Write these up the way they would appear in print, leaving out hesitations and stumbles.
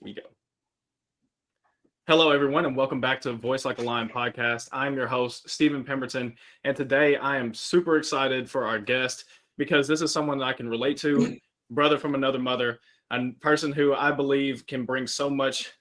We go. Hello, everyone, and welcome back to Voice Like a Lion podcast. I'm your host, Stephen Pemberton, and today I am super excited for our guest because this is someone that I can relate to, brother from another mother, a person who I believe can bring so much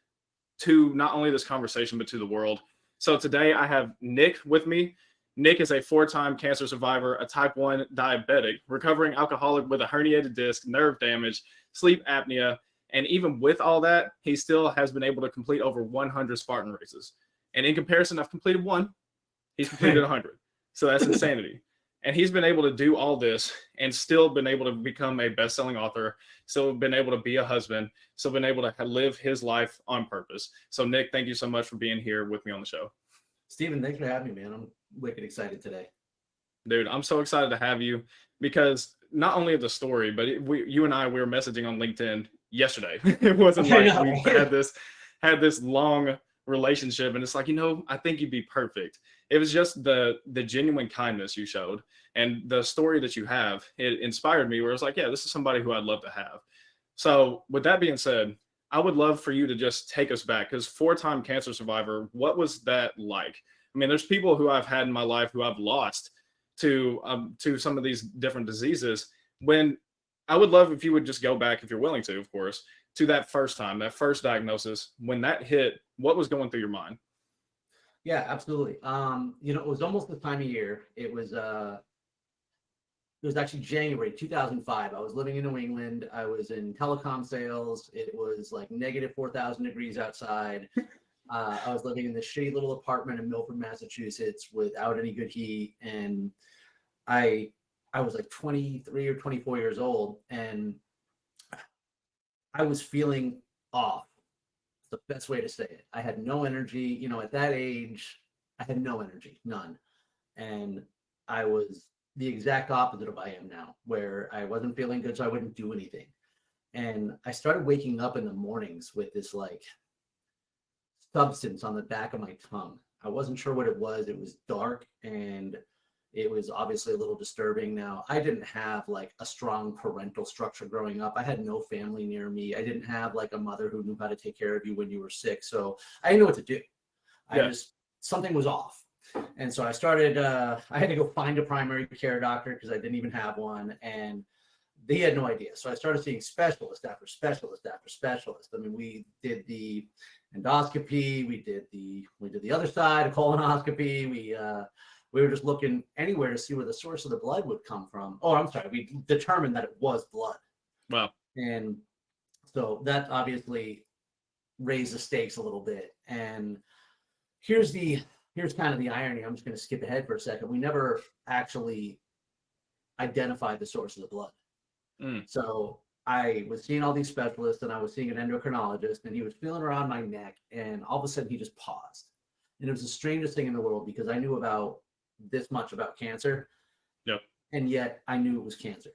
to not only this conversation, but to the world. So today I have Nick with me. Nick is a four-time cancer survivor, a type 1 diabetic, recovering alcoholic with a herniated disc, nerve damage, sleep apnea, and even with all that, he still has been able to complete over 100 Spartan races. And in comparison, I've completed one, he's completed 100. So that's insanity. And he's been able to do all this and still been able to become a best-selling author, still been able to be a husband, still been able to live his life on purpose. So Nick, thank you so much for being here with me on the show. Steven, thanks for having me, man. I'm wicked excited today. Dude, I'm so excited to have you because not only of the story, but you and we were messaging on LinkedIn yesterday. It wasn't like we had this long relationship, and it's like, I think you'd be perfect. It was just the genuine kindness you showed, and the story that you have. It inspired me. Where it was like, yeah, this is somebody who I'd love to have. So, with that being said, I would love for you to just take us back, because four-time cancer survivor, what was that like? I mean, there's people who I've had in my life who I've lost to some of these different diseases. When I would love if you would just go back, if you're willing to, of course, to that first time, that first diagnosis, when that hit, what was going through your mind? Yeah, absolutely. It was almost the time of year. It was actually January 2005. I was living in New England. I was in telecom sales. It was like negative 4,000 degrees outside. I was living in this shitty little apartment in Milford, Massachusetts, without any good heat, and I was like 23 or 24 years old, and I was feeling off. It's the best way to say it. I had no energy. At that age, I had no energy, none. And I was the exact opposite of I am now, where I wasn't feeling good, so I wouldn't do anything. And I started waking up in the mornings with this like substance on the back of my tongue. I wasn't sure what it was. It was dark and it was obviously a little disturbing. Now, I didn't have like a strong parental structure growing up. I had no family near me. I didn't have like a mother who knew how to take care of you when you were sick. So I didn't know what to do. Something was off. And so I started, I had to go find a primary care doctor because I didn't even have one. And they had no idea. So I started seeing specialist after specialist after specialist. I mean, we did the endoscopy, we did the other side, a colonoscopy. We were just looking anywhere to see where the source of the blood would come from. Oh, I'm sorry. We determined that it was blood. Wow. And so that obviously raised the stakes a little bit. And here's kind of the irony. I'm just going to skip ahead for a second. We never actually identified the source of the blood. So I was seeing all these specialists, and I was seeing an endocrinologist, and he was feeling around my neck, and all of a sudden he just paused. And it was the strangest thing in the world because I knew about this much about cancer. Yep. And yet I knew it was cancer.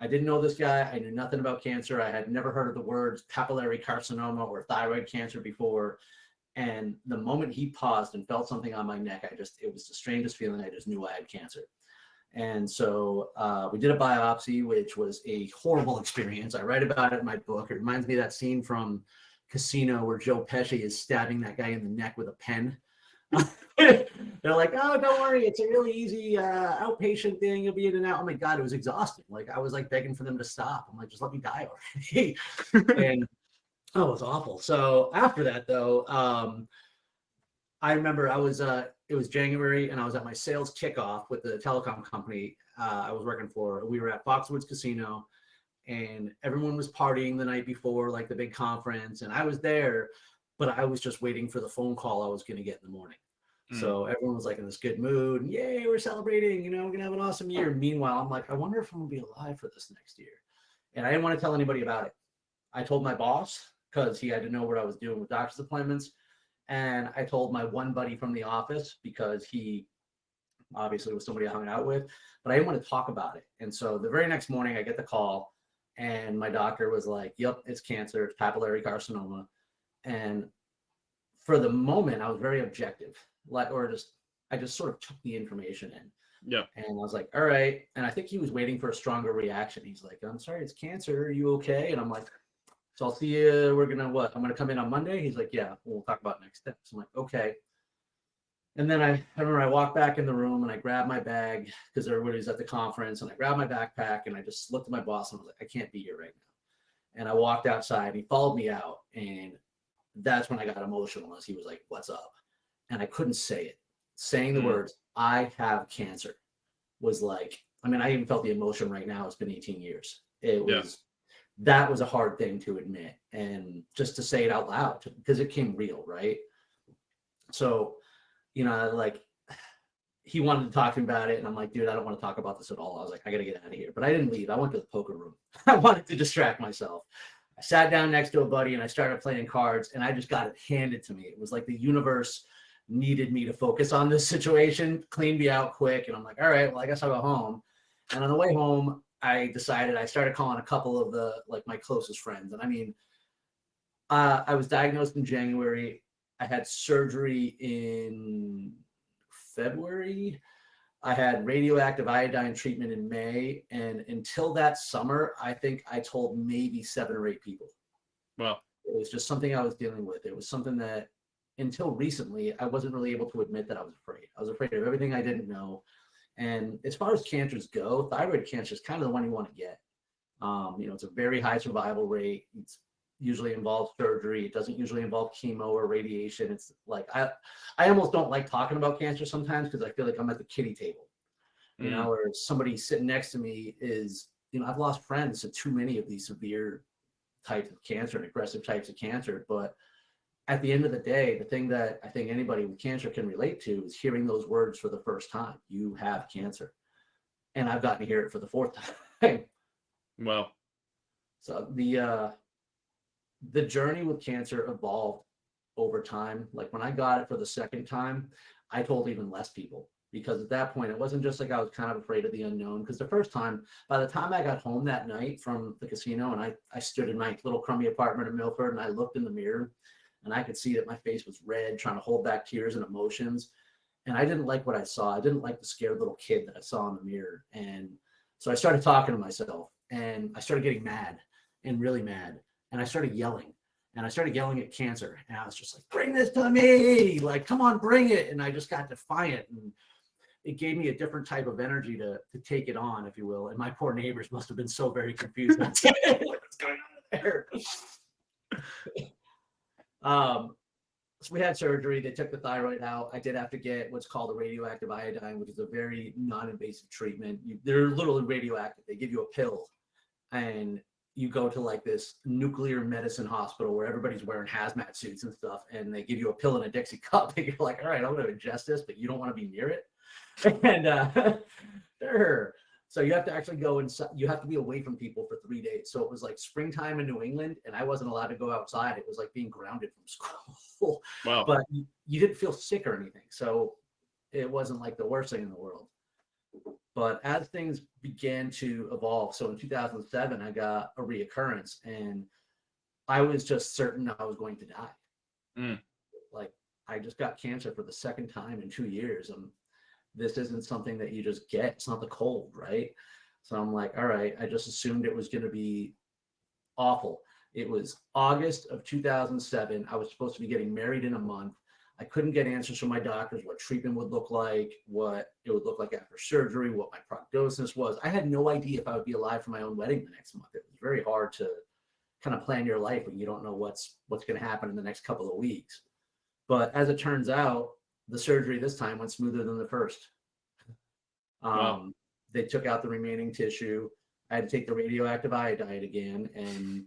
I didn't know this guy. I knew nothing about cancer. I had never heard of the words papillary carcinoma or thyroid cancer before. And the moment he paused and felt something on my neck, it was the strangest feeling. I just knew I had cancer. And so we did a biopsy, which was a horrible experience. I write about it in my book. It reminds me of that scene from Casino where Joe Pesci is stabbing that guy in the neck with a pen. They're like, oh, don't worry. It's a really easy outpatient thing. You'll be in and out. Oh, my God, it was exhausting. Like, I was like begging for them to stop. I'm like, just let me die already. And it was awful. So after that, though, I remember it was January, and I was at my sales kickoff with the telecom company I was working for. We were at Foxwoods Casino, and everyone was partying the night before, like the big conference, and I was there, but I was just waiting for the phone call I was going to get in the morning. So everyone was like in this good mood, and yay, we're celebrating, we're going to have an awesome year. Meanwhile, I'm like, I wonder if I'm going to be alive for this next year. And I didn't want to tell anybody about it. I told my boss because he had to know what I was doing with doctor's appointments. And I told my one buddy from the office because he obviously was somebody I hung out with, but I didn't want to talk about it. And so the very next morning I get the call, and my doctor was like, yep, it's cancer. It's papillary carcinoma. And for the moment, I was very objective. I just sort of took the information in. Yeah. And I was like, all right. And I think he was waiting for a stronger reaction. He's like, I'm sorry, it's cancer. Are you okay? And I'm like, So I'll see you. We're gonna what? I'm gonna come in on Monday. He's like, yeah, we'll talk about next steps. I'm like, okay. And then I remember I walked back in the room and I grabbed my bag because everybody's at the conference, and I grabbed my backpack and I just looked at my boss and I was like, I can't be here right now. And I walked outside. He followed me out, and that's when I got emotional as he was like, what's up? And I couldn't say it. Saying the words, I have cancer, was like, I mean, I even felt the emotion right now. It's been 18 years. It was, that was a hard thing to admit. And just to say it out loud, because it came real, right? So, you know, like, he wanted to talk to me about it. And I'm like, dude, I don't want to talk about this at all. I was like, I got to get out of here. But I didn't leave. I went to the poker room. I wanted to distract myself. I sat down next to a buddy and I started playing cards, and I just got it handed to me. It was like the universe needed me to focus on this situation, clean me out quick. And I'm like, all right, well, I guess I'll go home. And on the way home, I started calling a couple of my closest friends. And I mean, I was diagnosed in January. I had surgery in February. I had radioactive iodine treatment in May. And until that summer, I think I told maybe 7 or 8 people. Wow. It was just something I was dealing with. It was something that until recently, I wasn't really able to admit that I was afraid. I was afraid of everything I didn't know. And as far as cancers go, thyroid cancer is kind of the one you want to get. It's a very high survival rate. It's usually involves surgery. It doesn't usually involve chemo or radiation. It's like, I almost don't like talking about cancer sometimes because I feel like I'm at the kiddie table, or somebody sitting next to me is, I've lost friends to too many of these severe types of cancer and aggressive types of cancer. But at the end of the day, the thing that I think anybody with cancer can relate to is hearing those words for the first time. You have cancer. And I've gotten to hear it for the 4th time. Wow. So the journey with cancer evolved over time. Like when I got it for the 2nd time, I told even less people, because at that point, it wasn't just like I was kind of afraid of the unknown. Because the first time, by the time I got home that night from the casino, and I stood in my little crummy apartment in Milford, and I looked in the mirror, and I could see that my face was red, trying to hold back tears and emotions. And I didn't like what I saw. I didn't like the scared little kid that I saw in the mirror. And so I started talking to myself, and I started getting mad and really mad. And I started yelling, and I started yelling at cancer. And I was just like, bring this to me. Like, come on, bring it. And I just got defiant. And it gave me a different type of energy to take it on, if you will. And my poor neighbors must have been so very confused. What's going on there? So we had surgery. They took the thyroid out. I did have to get what's called a radioactive iodine, which is a very non-invasive treatment. They're literally radioactive. They give you a pill, and you go to like this nuclear medicine hospital where everybody's wearing hazmat suits and stuff, and they give you a pill in a Dixie cup, and you're like, all right, I'm going to ingest this, but you don't want to be near it. And sure. So you have to actually go inside. You have to be away from people for 3 days. So it was like springtime in New England, and I wasn't allowed to go outside. It was like being grounded from school. Wow. But you didn't feel sick or anything. So it wasn't like the worst thing in the world. But as things began to evolve, so in 2007, I got a reoccurrence, and I was just certain I was going to die. Like, I just got cancer for the 2nd time in 2 years. This isn't something that you just get. It's not the cold, right? So I'm like, all right, I just assumed it was going to be awful. It was August of 2007. I was supposed to be getting married in a month. I couldn't get answers from my doctors, what treatment would look like, what it would look like after surgery, what my prognosis was. I had no idea if I would be alive for my own wedding the next month. It was very hard to kind of plan your life when you don't know what's going to happen in the next couple of weeks. But as it turns out, the surgery this time went smoother than the first. Wow. They took out the remaining tissue. I had to take the radioactive iodine again, and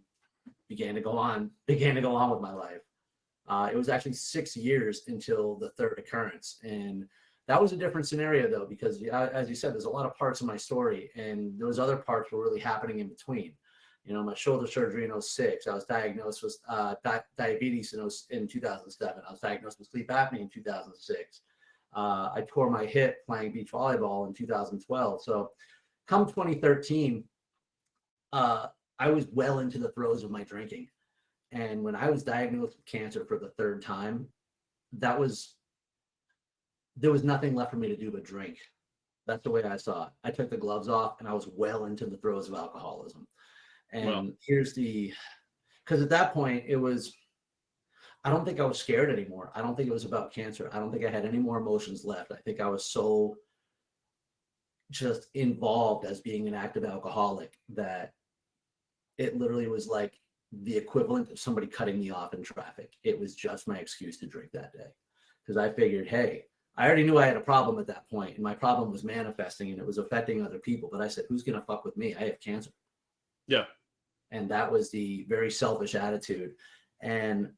began to go on with my life. It was actually 6 years until the 3rd occurrence. And that was a different scenario, though, because as you said, there's a lot of parts of my story, and those other parts were really happening in between. My shoulder surgery in 2006, I was diagnosed with diabetes in 2007. I was diagnosed with sleep apnea in 2006. I tore my hip playing beach volleyball in 2012. So come 2013, I was well into the throes of my drinking. And when I was diagnosed with cancer for the 3rd time, there was nothing left for me to do but drink. That's the way I saw it. I took the gloves off, and I was well into the throes of alcoholism. And here's because because at that point it was, I don't think I was scared anymore. I don't think it was about cancer. I don't think I had any more emotions left. I think I was so just involved as being an active alcoholic that it literally was like the equivalent of somebody cutting me off in traffic. It was just my excuse to drink that day. Because I figured, hey, I already knew I had a problem at that point, and my problem was manifesting and it was affecting other people. But I said, who's going to fuck with me? I have cancer. Yeah. And that was the very selfish attitude. And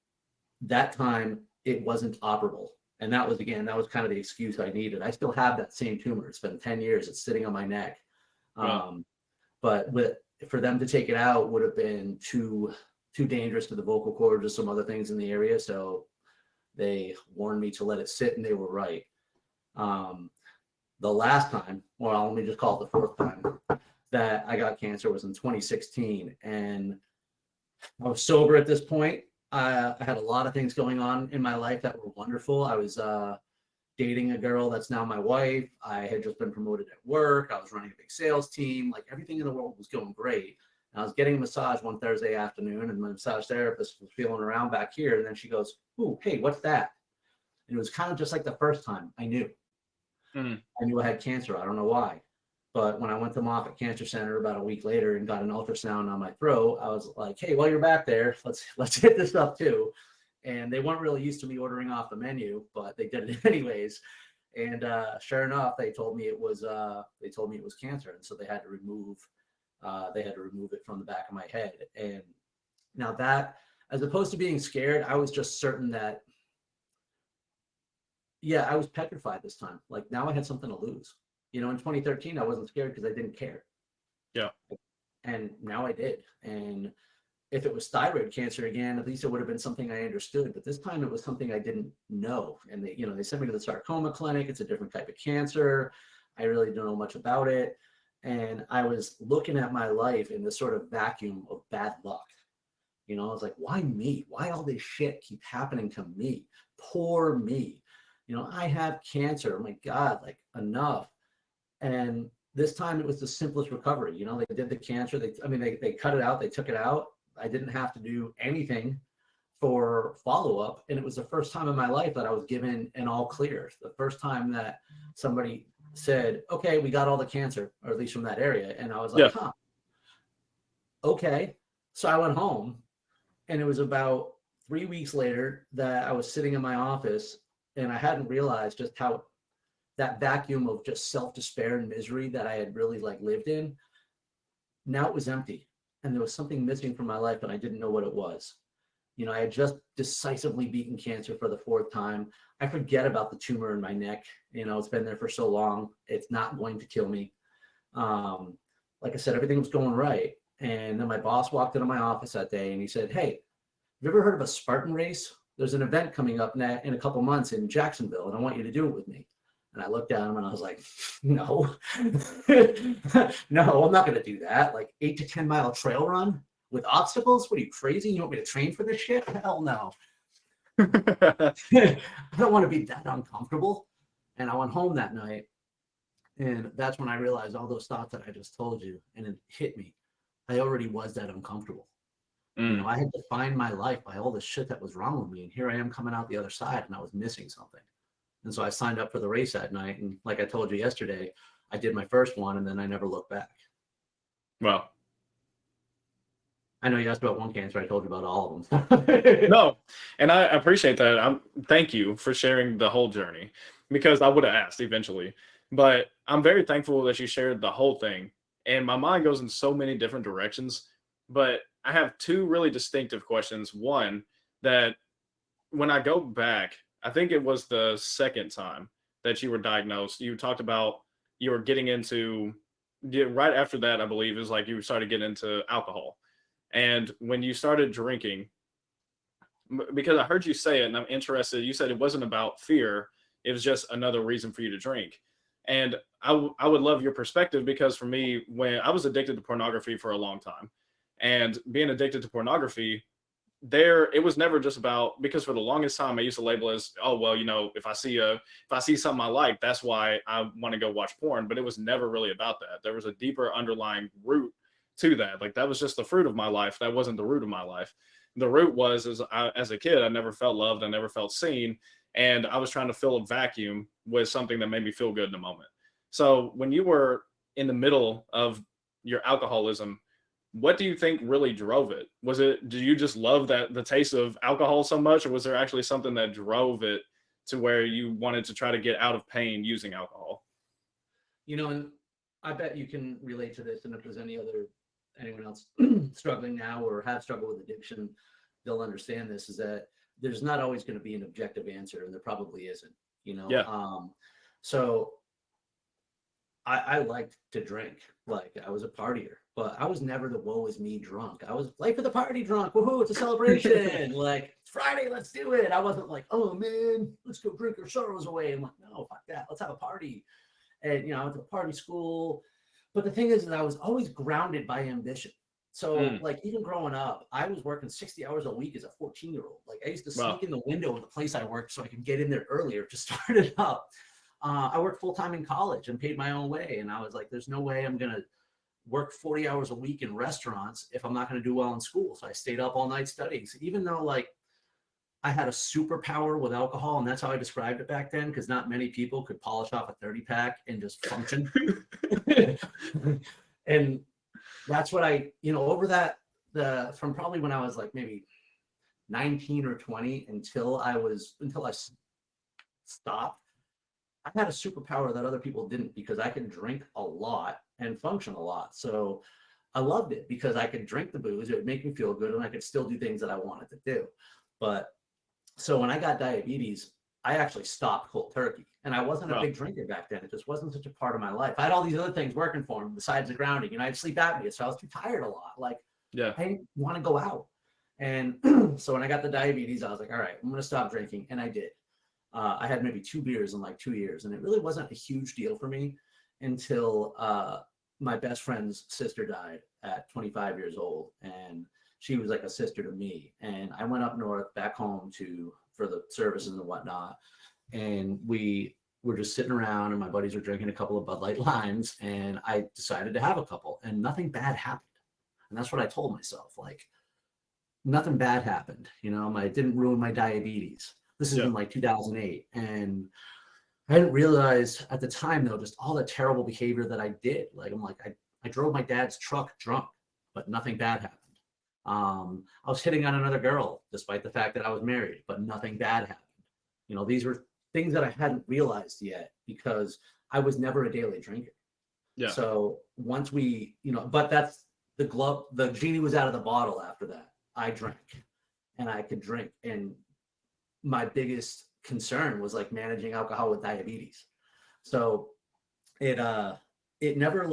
that time it wasn't operable. And that was, again, that was kind of the excuse I needed. I still have that same tumor. It's been 10 years. It's sitting on my neck. Wow. But for them to take it out would have been too dangerous to the vocal cords or some other things in the area. So they warned me to let it sit, and they were right. The last time, well, let me just call it the fourth time that I got cancer was in 2016. And I was sober at this point. I had a lot of things going on in my life that were wonderful. I was dating a girl that's now my wife. I had just been promoted at work. I was running a big sales team. Like, everything in the world was going great. And I was getting a massage one Thursday afternoon, and my massage therapist was feeling around back here. And then she goes, "Ooh, hey, what's that?" And it was kind of just like the first time I knew. I knew I had cancer. I don't know why. But when I went to Moffitt Cancer Center about a week later and got an ultrasound on my throat, I was like, "Hey, while you're back there, let's hit this up too." And they weren't really used to me ordering off the menu, but they did it anyways. And sure enough, they told me it was cancer, and so they had to remove it from the back of my head. And now that, as opposed to being scared, I was just certain that, yeah, I was petrified this time. Like, now I had something to lose. In 2013, I wasn't scared because I didn't care. Yeah. And now I did. And if it was thyroid cancer again, at least it would have been something I understood. But this time it was something I didn't know. And they sent me to the sarcoma clinic. It's a different type of cancer. I really don't know much about it. And I was looking at my life in this sort of vacuum of bad luck. I was like, why me? Why all this shit keep happening to me? Poor me. I have cancer. Oh my God, like, enough. And this time it was the simplest recovery. They did the cancer. They cut it out. They took it out. I didn't have to do anything for follow-up. And it was the first time in my life that I was given an all clear. The first time that somebody said, okay, we got all the cancer, or at least from that area. And I was like, huh, okay. So I went home, and it was about 3 weeks later that I was sitting in my office, and I hadn't realized just how that vacuum of just self-despair and misery that I had really lived in, now it was empty. And there was something missing from my life, and I didn't know what it was. I had just decisively beaten cancer for the fourth time. I forget about the tumor in my neck. It's been there for so long. It's not going to kill me. Like I said, everything was going right. And then my boss walked into my office that day, and he said, "Hey, have you ever heard of a Spartan race? There's an event coming up in a couple months in Jacksonville, and I want you to do it with me." And I looked at him and I was like, "No, no, I'm not going to do that. Like, 8 to 10 mile trail run with obstacles? What are you, crazy? You want me to train for this shit? Hell no." I don't want to be that uncomfortable. And I went home that night, and that's when I realized all those thoughts that I just told you, and it hit me. I already was that uncomfortable. I had defined my life by all the shit that was wrong with me. And here I am coming out the other side, and I was missing something. And so I signed up for the race that night. And like I told you yesterday, I did my first one, and then I never looked back. Well, I know you asked about one cancer. I told you about all of them. No, and I appreciate that. Thank you for sharing the whole journey, because I would have asked eventually. But I'm very thankful that you shared the whole thing. And my mind goes in so many different directions. But I have two really distinctive questions. One, that when I go back, I think it was the second time that you were diagnosed. You talked about you were getting into, right after that, I believe, is like you started getting into alcohol. And when you started drinking, because I heard you say it, and I'm interested, you said it wasn't about fear. It was just another reason for you to drink. And I would love your perspective, because for me, when I was addicted to pornography for a long time, and being addicted to pornography, it was never just about, because for the longest time I used to label as, oh, well, if I see something I like, that's why I want to go watch porn. But it was never really about that. There was a deeper underlying root to that. Like, that was just the fruit of my life. That wasn't the root of my life. the root was as a kid, I never felt loved, I never felt seen, and I was trying to fill a vacuum with something that made me feel good in the moment. So when you were in the middle of your alcoholism, what do you think really drove it? Was it, do you just love that the taste of alcohol so much, or was there actually something that drove it to where you wanted to try to get out of pain using alcohol? And I bet you can relate to this. And if there's anyone else struggling now or have struggled with addiction, they'll understand this, is that there's not always going to be an objective answer, and there probably isn't, Yeah. So I liked to drink. Like, I was a partier, but I was never the woe is me drunk. I was life of the party drunk. Woohoo, it's a celebration. Like, it's Friday, let's do it. I wasn't like, oh man, let's go drink our sorrows away. I'm like, no, fuck that. Let's have a party. And, I went to a party school. But the thing is that I was always grounded by ambition. So like, even growing up, I was working 60 hours a week as a 14-year-old. Like, I used to sneak in the window of the place I worked so I could get in there earlier to start it up. I worked full-time in college and paid my own way. And I was like, there's no way I'm going to work 40 hours a week in restaurants if I'm not going to do well in school. So I stayed up all night studying. So even though, like, I had a superpower with alcohol, and that's how I described it back then, because not many people could polish off a 30-pack and just function. And that's what over from probably when I was like maybe 19 or 20 until I stopped, I had a superpower that other people didn't, because I could drink a lot and function a lot. So I loved it because I could drink the booze, it would make me feel good, and I could still do things that I wanted to do. But so when I got diabetes, I actually stopped cold turkey. And I wasn't a big drinker back then. It just wasn't such a part of my life. I had all these other things working for me besides the grounding. I had sleep apnea, so I was too tired a lot. Like, I didn't want to go out. And so when I got the diabetes, I was like, all right, I'm going to stop drinking. And I did. I had maybe 2 beers in like 2 years. And it really wasn't a huge deal for me until my best friend's sister died at 25 years old. And she was like a sister to me. And I went up north back home for the services and whatnot. And we were just sitting around, and my buddies were drinking a couple of Bud Light Limes, and I decided to have a couple, and nothing bad happened. And that's what I told myself, like, nothing bad happened. I didn't ruin my diabetes. This is in like 2008. And I didn't realize at the time, though, just all the terrible behavior that I did. Like, I'm like, I drove my dad's truck drunk, but nothing bad happened. I was hitting on another girl, despite the fact that I was married, but nothing bad happened. These were things that I hadn't realized yet, because I was never a daily drinker. Yeah. So once but that's the genie was out of the bottle after that. I drank, and I could drink. And my biggest concern was like managing alcohol with diabetes. So it never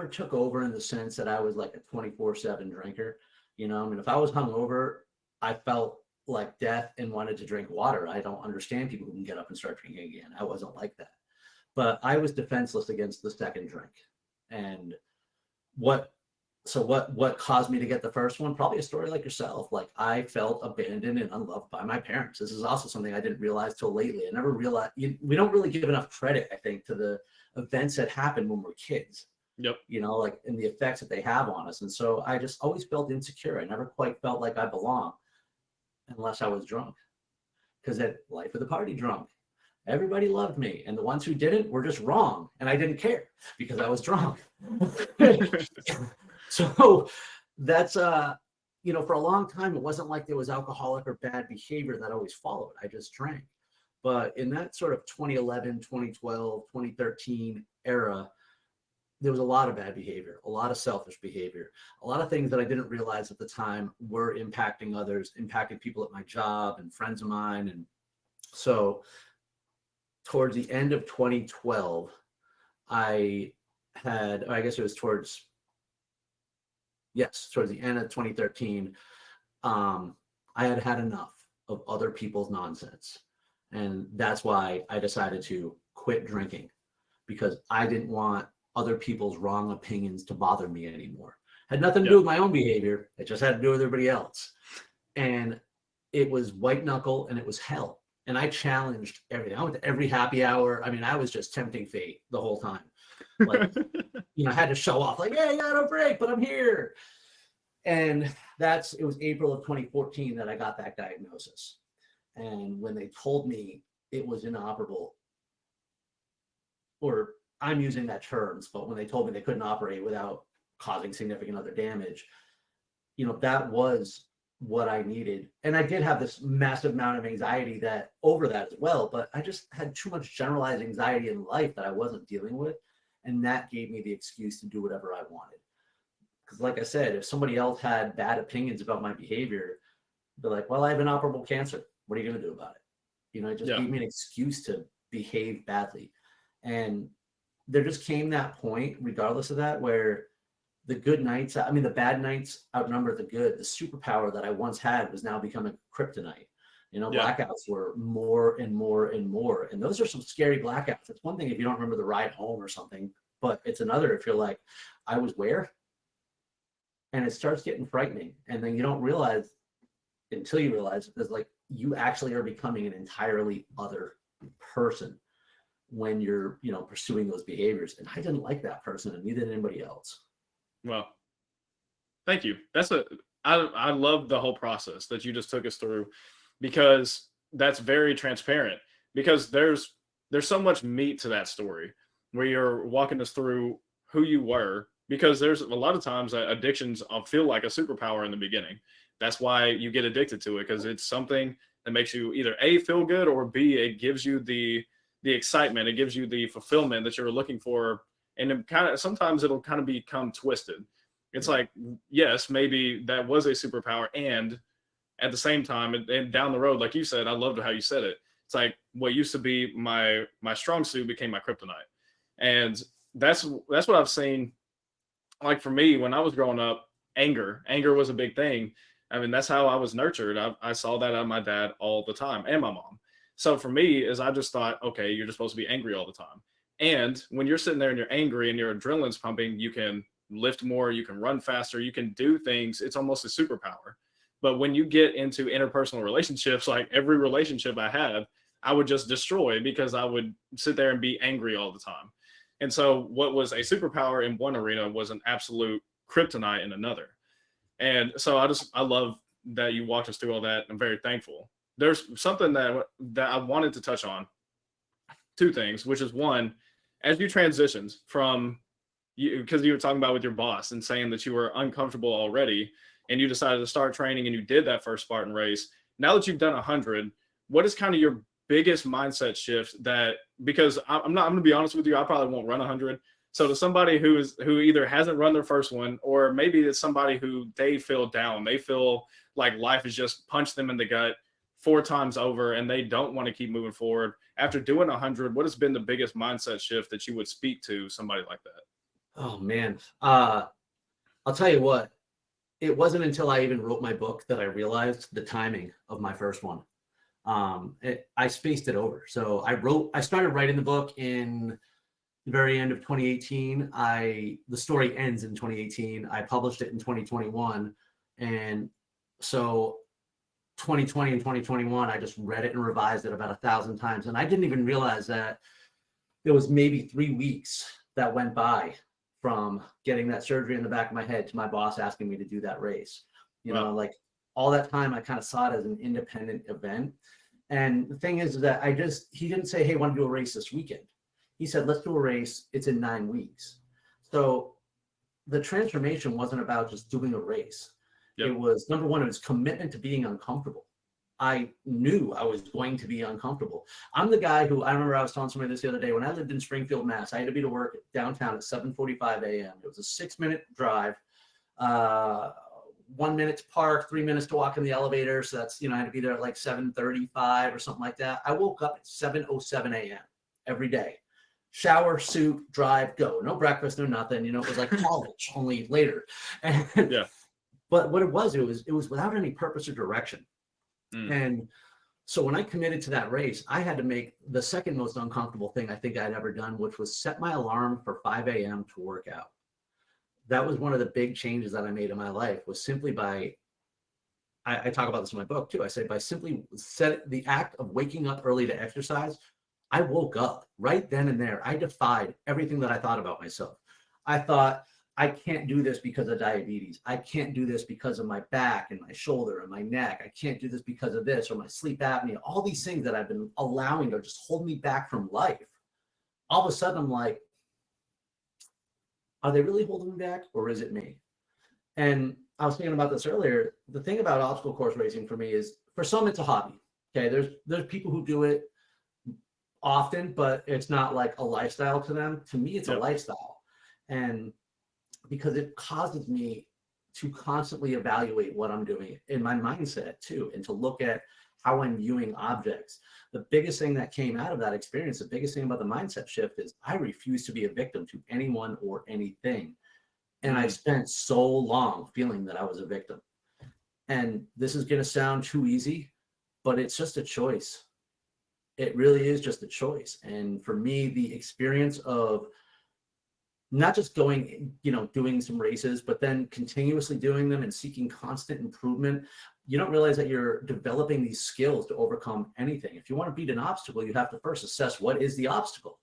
took over in the sense that I was like a 24/7 drinker. If I was hungover, I felt like death and wanted to drink water. I don't understand people who can get up and start drinking again. I wasn't like that. But I was defenseless against the second drink. And what caused me to get the first one? Probably a story like yourself. Like, I felt abandoned and unloved by my parents. This is also something I didn't realize till lately. I never realized, we don't really give enough credit, I think, to the events that happen when we're kids. Yep. Like, and the effects that they have on us. And so I just always felt insecure. I never quite felt like I belonged unless I was drunk, because at life of the party drunk, everybody loved me. And the ones who didn't were just wrong. And I didn't care because I was drunk. So that's, for a long time, it wasn't like there was alcoholic or bad behavior that always followed. I just drank. But in that sort of 2011, 2012, 2013 era, there was a lot of bad behavior, a lot of selfish behavior, a lot of things that I didn't realize at the time were impacting others, impacting people at my job and friends of mine. And so towards the end of 2012, towards the end of 2013, I had had enough of other people's nonsense. And that's why I decided to quit drinking, because I didn't want other people's wrong opinions to bother me anymore. Had nothing to do with my own behavior. It just had to do with everybody else. And it was white knuckle, and it was hell. And I challenged everything. I went to every happy hour. I mean, I was just tempting fate the whole time. Like, I had to show off, like, yeah, I got a break, but I'm here. And it was April of 2014 that I got that diagnosis. And when they told me it was inoperable, or I'm using that terms, but when they told me they couldn't operate without causing significant other damage, that was what I needed. And I did have this massive amount of anxiety over that as well, but I just had too much generalized anxiety in life that I wasn't dealing with. And that gave me the excuse to do whatever I wanted. Because like I said, if somebody else had bad opinions about my behavior, they're like, well, I have inoperable cancer. What are you going to do about it? It just gave me an excuse to behave badly. And there just came that point, regardless of that, where the bad nights outnumber the good. The superpower that I once had was now becoming kryptonite. Blackouts were more and more and more. And those are some scary blackouts. It's one thing if you don't remember the ride home or something, but it's another if you're like, I was where? And it starts getting frightening. And then you don't realize until you realize it's like you actually are becoming an entirely other person when you're, pursuing those behaviors. And I didn't like that person, and neither did anybody else. Well, thank you. I love the whole process that you just took us through, because that's very transparent, because there's so much meat to that story where you're walking us through who you were, because there's a lot of times that addictions feel like a superpower in the beginning. That's why you get addicted to it, because it's something that makes you either A, feel good, or B, it gives you the excitement, it gives you the fulfillment that you're looking for. And it sometimes it'll kind of become twisted. It's like, yes, maybe that was a superpower, and at the same time, and down the road, like you said, I loved how you said it. It's like what used to be my strong suit became my kryptonite. And that's what I've seen. Like for me, when I was growing up, anger was a big thing. I mean, that's how I was nurtured. I saw that out of my dad all the time, and my mom. So for me, is I just thought, okay, you're just supposed to be angry all the time. And when you're sitting there and you're angry and your adrenaline's pumping, you can lift more, you can run faster, you can do things. It's almost a superpower. But when you get into interpersonal relationships, like every relationship I had, I would just destroy, because I would sit there and be angry all the time. And so what was a superpower in one arena was an absolute kryptonite in another. And so I love that you walked us through all that. I'm very thankful. There's something that I wanted to touch on. Two things, which is one, as you transitioned from because you were talking about with your boss and saying that you were uncomfortable already, and you decided to start training and you did that first Spartan race. Now that you've done 100, what is kind of your biggest mindset shift? Because I'm going to be honest with you, I probably won't run 100. So to somebody who either hasn't run their first one, or maybe it's somebody who they feel down, they feel like life has just punched them in the gut 4 times over and they don't want to keep moving forward. After doing 100, what has been the biggest mindset shift that you would speak to somebody like that? Oh man. I'll tell you what, it wasn't until I even wrote my book that I realized the timing of my first one. I spaced it over. So I started writing the book in the very end of 2018. The story ends in 2018. I published it in 2021. And so 2020 and 2021, I just read it and revised it about 1,000 times. And I didn't even realize that there was maybe 3 weeks that went by from getting that surgery in the back of my head to my boss asking me to do that race. You know, like all that time, I kind of saw it as an independent event. And the thing is that he didn't say, hey, want to do a race this weekend. He said, let's do a race. It's in 9 weeks. So the transformation wasn't about just doing a race. Yep. It was, number one, it was commitment to being uncomfortable. I knew I was going to be uncomfortable. I'm the guy who, I remember I was telling somebody this the other day, when I lived in Springfield, Mass, I had to be to work downtown at 7:45 a.m. It was a 6-minute drive, 1 minute to park, 3 minutes to walk in the elevator. So that's, I had to be there at like 7:35 or something like that. I woke up at 7:07 a.m. every day. Shower, suit, drive, go. No breakfast, no nothing. It was like college, only later. And, yeah. But what it was without any purpose or direction. And so when I committed to that race, I had to make the second most uncomfortable thing I think I'd ever done, which was set my alarm for 5 a.m. to work out. That was one of the big changes that I made in my life, was simply by, I talk about this in my book too. I say by simply the act of waking up early to exercise, I woke up right then and there. I defied everything that I thought about myself. I thought, I can't do this because of diabetes. I can't do this because of my back and my shoulder and my neck. I can't do this because of this or my sleep apnea. All these things that I've been allowing to just hold me back from life. All of a sudden, I'm like, are they really holding me back, or is it me? And I was thinking about this earlier. The thing about obstacle course racing for me is, for some, it's a hobby. Okay, there's people who do it often, but it's not like a lifestyle to them. To me, it's a lifestyle, and because it causes me to constantly evaluate what I'm doing in my mindset too, and to look at how I'm viewing objects. The biggest thing that came out of that experience, the biggest thing about the mindset shift, is I refuse to be a victim to anyone or anything. And I spent so long feeling that I was a victim. And this is going to sound too easy, but it's just a choice. It really is just a choice. And for me, the experience of not just going, doing some races, but then continuously doing them and seeking constant improvement, you don't realize that you're developing these skills to overcome anything. If you want to beat an obstacle, you have to first assess what is the obstacle.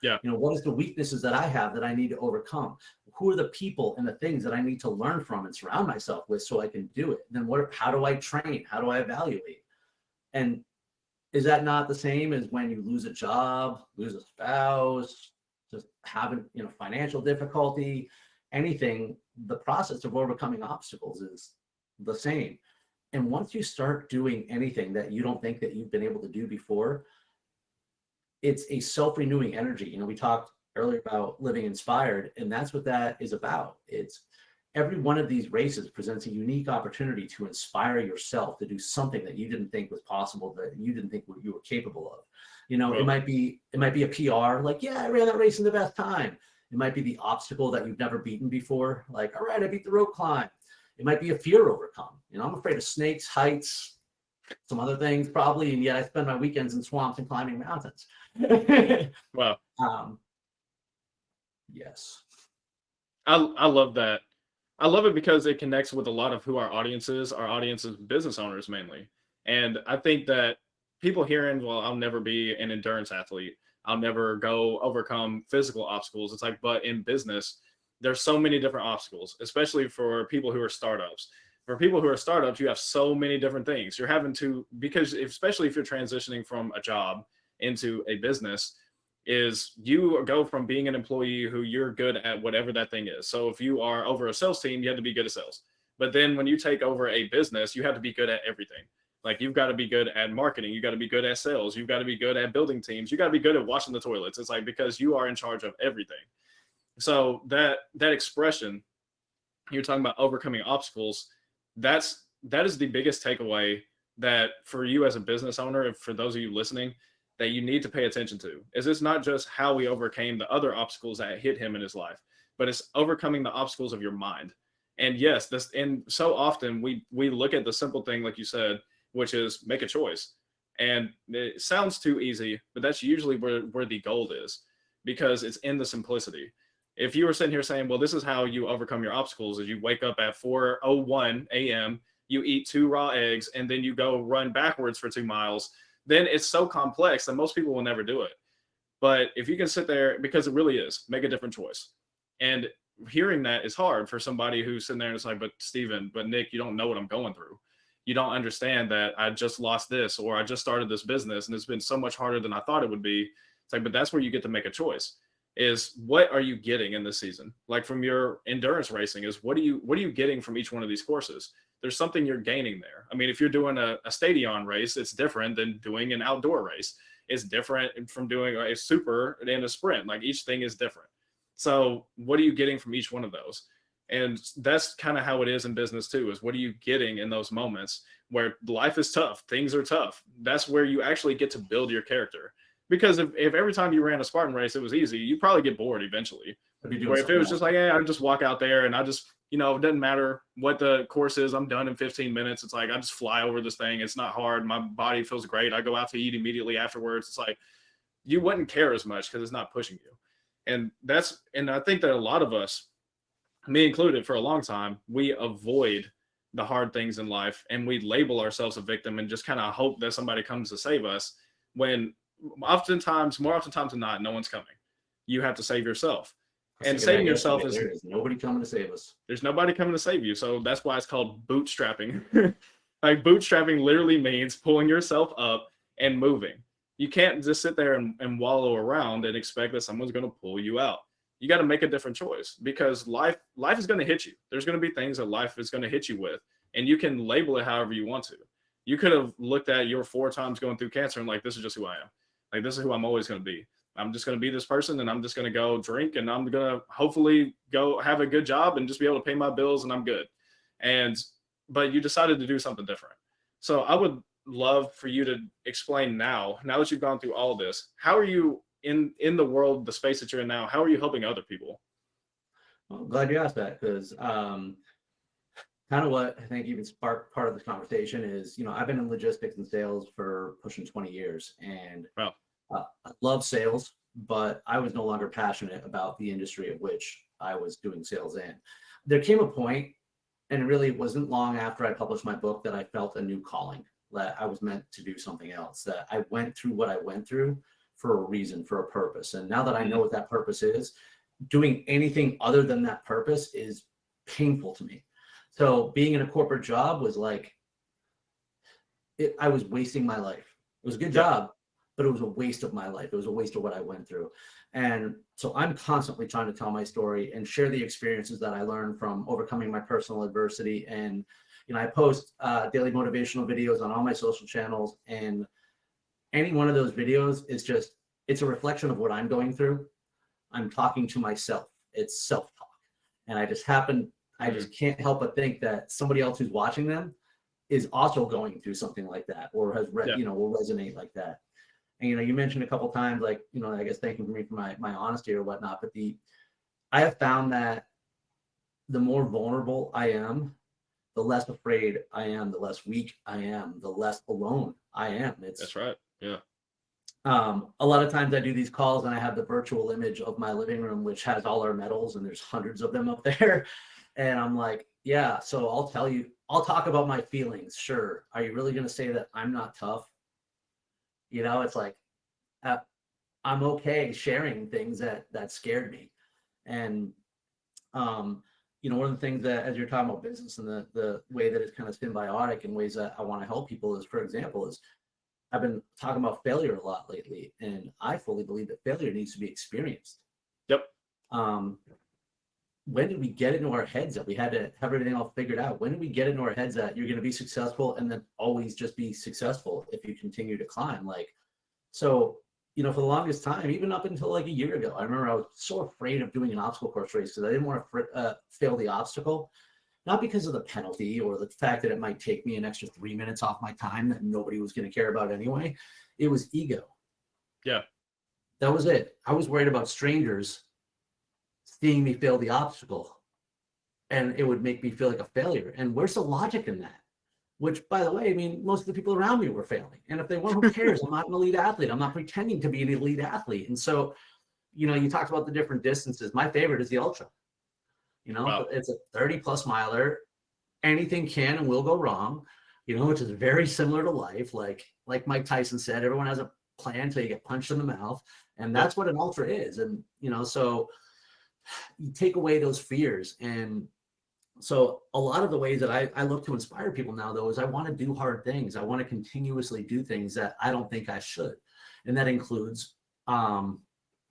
Yeah. What is the weaknesses that I have that I need to overcome? Who are the people and the things that I need to learn from and surround myself with so I can do it? And then how do I train? How do I evaluate? And is that not the same as when you lose a job, lose a spouse, just having, financial difficulty, anything? The process of overcoming obstacles is the same. And once you start doing anything that you don't think that you've been able to do before, it's a self-renewing energy. We talked earlier about living inspired, and that's what that is about. It's every one of these races presents a unique opportunity to inspire yourself to do something that you didn't think was possible, that you didn't think you were capable of. It might be a PR, like, yeah, I ran that race in the best time. It might be the obstacle that you've never beaten before, like, all right, I beat the rope climb. It might be a fear overcome. I'm afraid of snakes, heights, some other things probably, and yet I spend my weekends in swamps and climbing mountains. Wow. Yes. I love that. I love it because it connects with a lot of who our audience is. Our audience is business owners mainly. And I think that people hearing, well, I'll never be an endurance athlete, I'll never go overcome physical obstacles. It's like, but in business, there's so many different obstacles, especially for people who are startups. For people who are startups, you have so many different things. You're having to, because especially if you're transitioning from a job into a business, is you go from being an employee who you're good at whatever that thing is. So if you are over a sales team, you have to be good at sales. But then when you take over a business, you have to be good at everything. Like, you've got to be good at marketing. You got to be good at sales. You've got to be good at building teams. You got to be good at washing the toilets. It's like, because you are in charge of everything. So that expression, you're talking about overcoming obstacles. That is the biggest takeaway that for you as a business owner, and for those of you listening, that you need to pay attention to, is it's not just how we overcame the other obstacles that hit him in his life, but it's overcoming the obstacles of your mind. And yes, and so often we look at the simple thing, like you said, which is make a choice. And it sounds too easy, but that's usually where the gold is, because it's in the simplicity. If you were sitting here saying, well, this is how you overcome your obstacles, is you wake up at 4:01 a.m., you eat 2 raw eggs, and then you go run backwards for 2 miles, then it's so complex that most people will never do it. But if you can sit there, because it really is, make a different choice. And hearing that is hard for somebody who's sitting there and it's like, but Steven, but Nick, you don't know what I'm going through. You don't understand that I just lost this, or I just started this business and it's been so much harder than I thought it would be. It's like, but that's where you get to make a choice, is what are you getting in this season? Like, from your endurance racing, is what are you getting from each one of these courses? There's something you're gaining there. I mean, if you're doing a stadion race, it's different than doing an outdoor race. It's different from doing a super and a sprint. Like, each thing is different. So what are you getting from each one of those? And that's kind of how it is in business too, is what are you getting in those moments where life is tough, things are tough? That's where you actually get to build your character. Because if every time you ran a Spartan race, it was easy, you probably get bored eventually. Where if it was just like, I just walk out there and I just, it doesn't matter what the course is, I'm done in 15 minutes. It's like, I just fly over this thing. It's not hard. My body feels great. I go out to eat immediately afterwards. It's like, you wouldn't care as much because it's not pushing you. And I think that a lot of us, me included, for a long time, we avoid the hard things in life and we label ourselves a victim and just kind of hope that somebody comes to save us, when more oftentimes than not, no one's coming. You have to save yourself. And saving yourself There is nobody coming to save us. there's nobody coming to save you. So that's why it's called bootstrapping. Like bootstrapping literally means pulling yourself up and moving. You can't just sit there and wallow around and expect that someone's going to pull you out. You got to make a different choice because life is going to hit you. There's going to be things that life is going to hit you with, and you can label it however you want to. You could have looked at your 4 times going through cancer and like, this is just who I am. Like, this is who I'm always going to be. I'm just going to be this person, and I'm just going to go drink, and I'm going to hopefully go have a good job and just be able to pay my bills, and I'm good. But you decided to do something different. So I would love for you to explain now that you've gone through all this, how are you in the world, the space that you're in now, how are you helping other people? Well, I'm glad you asked that because kind of what I think even sparked part of this conversation is, I've been in logistics and sales for pushing 20 years, and Wow. I love sales, but I was no longer passionate about the industry of which I was doing sales in. There came a point, and it really wasn't long after I published my book, that I felt a new calling, that I was meant to do something else, that I went through what I went through for a reason, for a purpose. And now that I know what that purpose is, doing anything other than that purpose is painful to me. So being in a corporate job was like, I was wasting my life. It was a good job, but it was a waste of my life. It was a waste of what I went through. And so I'm constantly trying to tell my story and share the experiences that I learned from overcoming my personal adversity. And, I post daily motivational videos on all my social channels, and any one of those videos is it's a reflection of what I'm going through. I'm talking to myself. It's self-talk. And I just can't help but think that somebody else who's watching them is also going through something like that, or has will resonate like that. And you mentioned a couple times, like, I guess thanking me for my honesty or whatnot, but I have found that the more vulnerable I am, the less afraid I am, the less weak I am, the less alone I am. That's right. Yeah. A lot of times I do these calls and I have the virtual image of my living room, which has all our medals, and there's hundreds of them up there. And I'm like, yeah, so I'll talk about my feelings. Sure. Are you really going to say that I'm not tough? It's like, I'm okay sharing things that scared me. And, one of the things that, as you're talking about business and the way that it's kind of symbiotic in ways that I want to help people is, for example, I've been talking about failure a lot lately, and I fully believe that failure needs to be experienced. Yep. When did we get into our heads that we had to have everything all figured out? When did we get into our heads that you're going to be successful and then always just be successful if you continue to climb? So, for the longest time, even up until like a year ago, I remember I was so afraid of doing an obstacle course race because I didn't want to fail the obstacle, not because of the penalty or the fact that it might take me an extra 3 minutes off my time that nobody was going to care about anyway. It was ego. Yeah. That was it. I was worried about strangers seeing me fail the obstacle, and it would make me feel like a failure. And where's the logic in that? Which, by the way, most of the people around me were failing. And if they weren't, who cares? I'm not an elite athlete. I'm not pretending to be an elite athlete. And so, you talked about the different distances. My favorite is the ultra. Wow. It's a 30+ miler. Anything can and will go wrong, which is very similar to life. Like Mike Tyson said, everyone has a plan until you get punched in the mouth. And that's what an ultra is. And, so you take away those fears. And so a lot of the ways that I look to inspire people now, though, is I want to do hard things. I want to continuously do things that I don't think I should. And that includes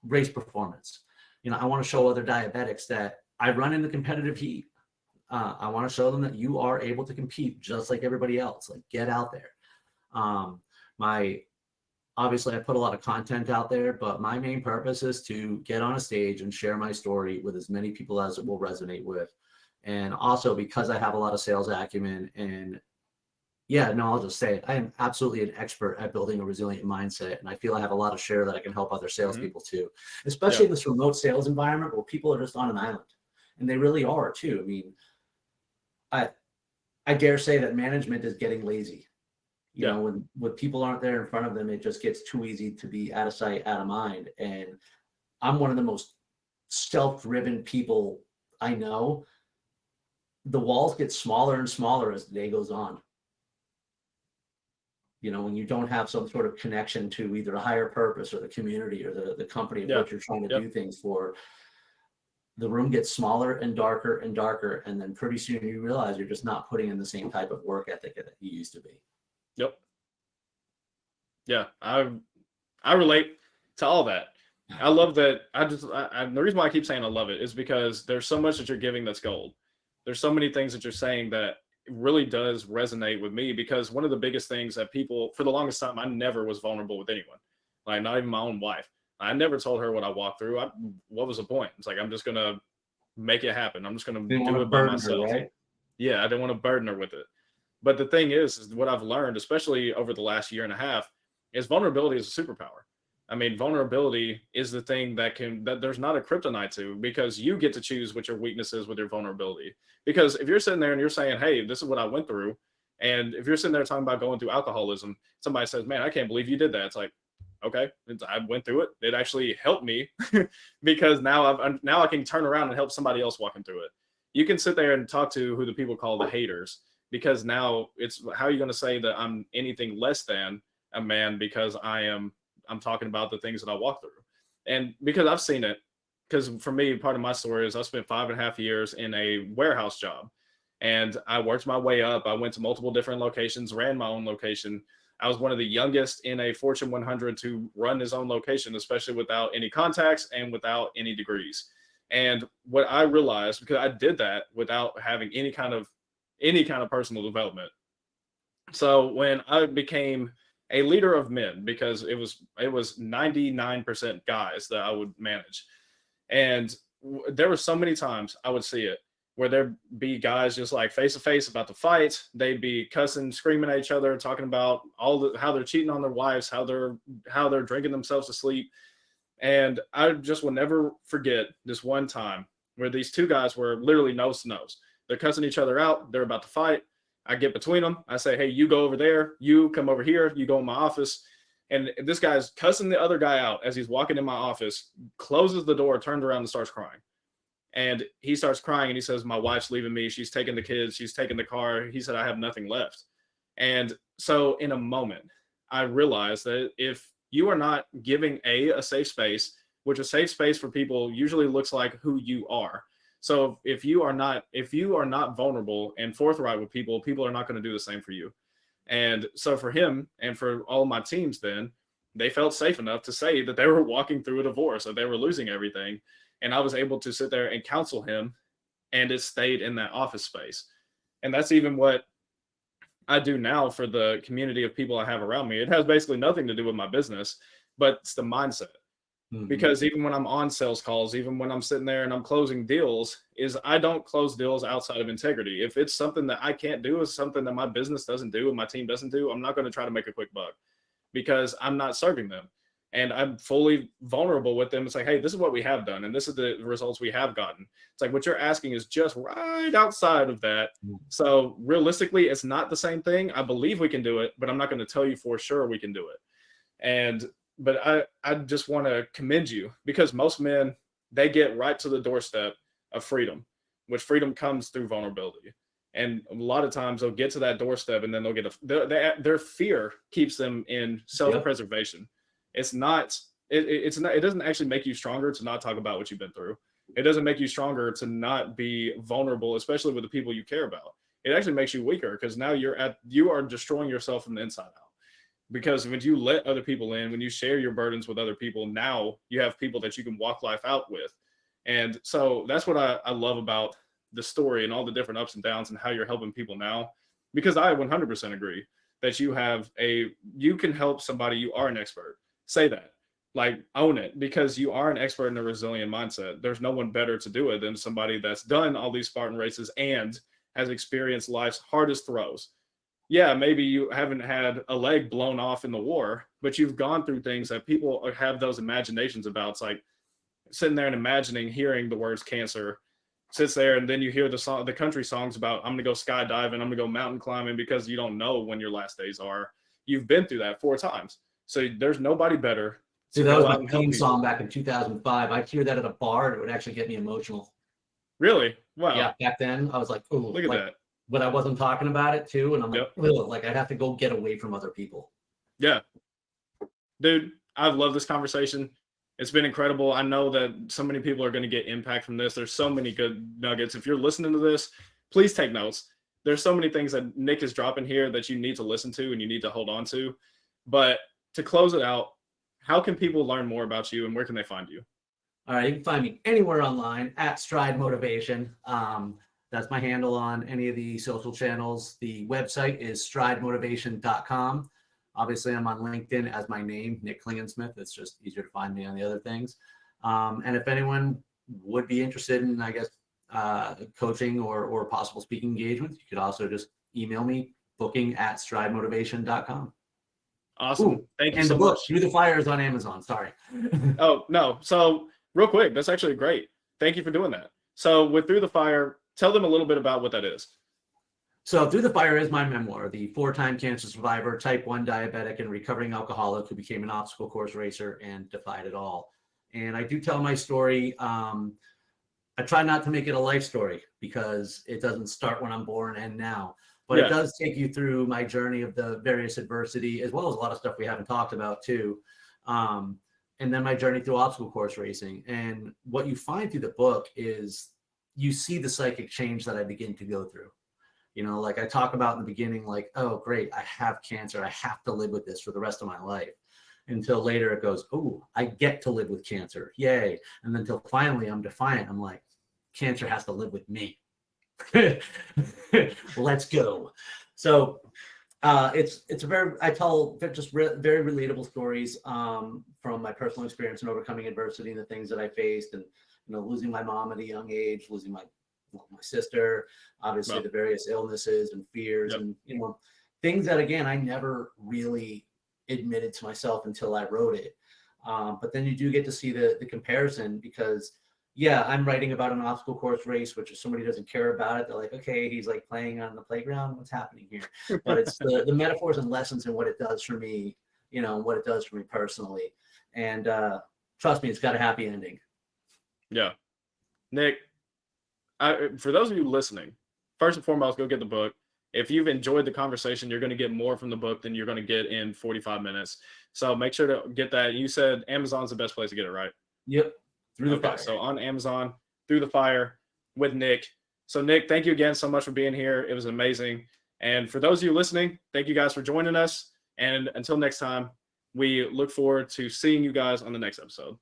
race performance. I want to show other diabetics that I run in the competitive heat. I want to show them that you are able to compete just like everybody else. Like, get out there. Obviously, I put a lot of content out there, but my main purpose is to get on a stage and share my story with as many people as it will resonate with. And also because I have a lot of sales acumen, and I'll just say it. I am absolutely an expert at building a resilient mindset. And I feel I have a lot of share that I can help other salespeople too, especially in this remote sales environment where people are just on an island, and they really are too. I dare say that management is getting lazy. When people aren't there in front of them, it just gets too easy to be out of sight, out of mind. And I'm one of the most self-driven people I know. The walls get smaller and smaller as the day goes on. When you don't have some sort of connection to either a higher purpose or the community or the company of what you're trying to do things for, the room gets smaller and darker and darker, and then pretty soon you realize you're just not putting in the same type of work ethic that you used to be. Yep. Yeah, I relate to all that. I love that. The reason why I keep saying I love it is because there's so much that you're giving that's gold. There's so many things that you're saying that really does resonate with me, because one of the biggest things that people, for the longest time, I never was vulnerable with anyone, like not even my own wife. I never told her what I walked through. What was the point? It's like, I'm just going to make it happen. I'm just going to do it by myself. Her, right? Yeah, I didn't want to burden her with it. But the thing is what I've learned, especially over the last year and a half, is vulnerability is a superpower. I mean, vulnerability is the thing that there's not a kryptonite to, because you get to choose what your weakness is with your vulnerability. Because if you're sitting there and you're saying, hey, this is what I went through, and if you're sitting there talking about going through alcoholism, somebody says, man, I can't believe you did that. It's like, okay, I went through it. It actually helped me because now I can turn around and help somebody else walking through it. You can sit there and talk to who the people call the haters, because now it's, how are you going to say that I'm anything less than a man because I'm talking about the things that I walk through? And because I've seen it, because for me, part of my story is I spent 5.5 years in a warehouse job, and I worked my way up. I went to multiple different locations, ran my own location. I was one of the youngest in a Fortune 100 to run his own location, especially without any contacts and without any degrees. And what I realized, because I did that without having any kind of personal development. So when I became a leader of men, because it was 99% guys that I would manage, and there were so many times I would see it where there'd be guys just like face to face about to fight. They'd be cussing, screaming at each other, talking about how they're cheating on their wives, how they're drinking themselves to sleep. And I just will never forget this one time where these two guys were literally nose to nose. They're cussing each other out. They're about to fight. I get between them. I say, hey, you go over there. You come over here. You go in my office. And this guy's cussing the other guy out as he's walking in my office, closes the door, turns around and starts crying. And he starts crying and he says, my wife's leaving me. She's taking the kids. She's taking the car. He said, I have nothing left. And so in a moment, I realized that if you are not giving a safe space, which a safe space for people usually looks like who you are. So if you are not vulnerable and forthright with people, people are not going to do the same for you. And so for him and for all my teams, then they felt safe enough to say that they were walking through a divorce, that they were losing everything. And I was able to sit there and counsel him, and it stayed in that office space. And that's even what I do now for the community of people I have around me. It has basically nothing to do with my business, but it's the mindset. Mm-hmm. Because even when I'm on sales calls, even when I'm sitting there and I'm closing deals, I don't close deals outside of integrity. If it's something that I can't do, is something that my business doesn't do and my team doesn't do, I'm not going to try to make a quick buck, because I'm not serving them. And I'm fully vulnerable with them. It's like, hey, this is what we have done, and this is the results we have gotten. It's like, what you're asking is just right outside of that. So realistically, it's not the same thing. I believe we can do it, but I'm not going to tell you for sure we can do it. But I just want to commend you, because most men, they get right to the doorstep of freedom, which freedom comes through vulnerability. And a lot of times they'll get to that doorstep and then they'll get their fear keeps them in self-preservation. Yep. It doesn't actually make you stronger to not talk about what you've been through. It doesn't make you stronger to not be vulnerable, especially with the people you care about. It actually makes you weaker, because now you are destroying yourself from the inside out. Because when you let other people in, when you share your burdens with other people, now you have people that you can walk life out with. And so that's what I love about the story and all the different ups and downs and how you're helping people now. Because I 100% agree that you can help somebody. You are an expert. Say that, like, own it, because you are an expert in a resilient mindset. There's no one better to do it than somebody that's done all these Spartan races and has experienced life's hardest throws. Yeah, maybe you haven't had a leg blown off in the war, but you've gone through things that people have those imaginations about. It's like sitting there and imagining, hearing the words cancer, sits there, and then you hear the country songs about, I'm going to go skydiving, I'm going to go mountain climbing, because you don't know when your last days are. You've been through that 4 times. So there's nobody better. Dude, that was my theme song back in 2005. I'd hear that at a bar, and it would actually get me emotional. Really? Wow. Yeah, back then I was like, oh, look at that. But I wasn't talking about it too, and I'm like, I'd have to go get away from other people. Yeah. Dude, I love this conversation. It's been incredible. I know that so many people are going to get impact from this. There's so many good nuggets. If you're listening to this, please take notes. There's so many things that Nick is dropping here that you need to listen to and you need to hold on to. But to close it out, how can people learn more about you and where can they find you? All right, you can find me anywhere online at Stride Motivation. That's my handle on any of the social channels. The website is stridemotivation.com. Obviously, I'm on LinkedIn as my name, Nick Klingensmith. It's just easier to find me on the other things. And if anyone would be interested in, I guess, coaching or possible speaking engagements, you could also just email me, booking@stridemotivation.com. Awesome. Ooh, Thank you and so the book, much. Through the Fire, is on Amazon. Sorry. Oh, no. So real quick, that's actually great. Thank you for doing that. So with Through the Fire, tell them a little bit about what that is. So Through the Fire is my memoir, the 4-time cancer survivor, type 1 diabetic, and recovering alcoholic who became an obstacle course racer and defied it all. And I do tell my story. I try not to make it a life story because it doesn't start when I'm born and now. But Yeah. it does take you through my journey of the various adversity, as well as a lot of stuff we haven't talked about too. And then my journey through obstacle course racing. And what you find through the book is you see the psychic change that I begin to go through. You know, like I talk about in the beginning, like, oh, great, I have cancer. I have to live with this for the rest of my life. Until later it goes, oh, I get to live with cancer. Yay. And then until finally I'm defiant. I'm like, cancer has to live with me. Let's go. So it's a very, I tell just very relatable stories from my personal experience in overcoming adversity and the things that I faced, and losing my mom at a young age, losing my sister, obviously the various illnesses and fears, and things that again I never really admitted to myself until I wrote it. But then you do get to see the comparison, because I'm writing about an obstacle course race, which if somebody doesn't care about it, they're like, okay, he's like playing on the playground. What's happening here? But it's the metaphors and lessons and what it does for me, what it does for me personally. And trust me, it's got a happy ending. Yeah. Nick, for those of you listening, first and foremost, go get the book. If you've enjoyed the conversation, you're going to get more from the book than you're going to get in 45 minutes. So make sure to get that. You said Amazon's the best place to get it, right? Yep. Through the Fire. So on Amazon, Through the Fire with Nick. So Nick, thank you again so much for being here. It was amazing. And for those of you listening, thank you guys for joining us. And until next time, we look forward to seeing you guys on the next episode.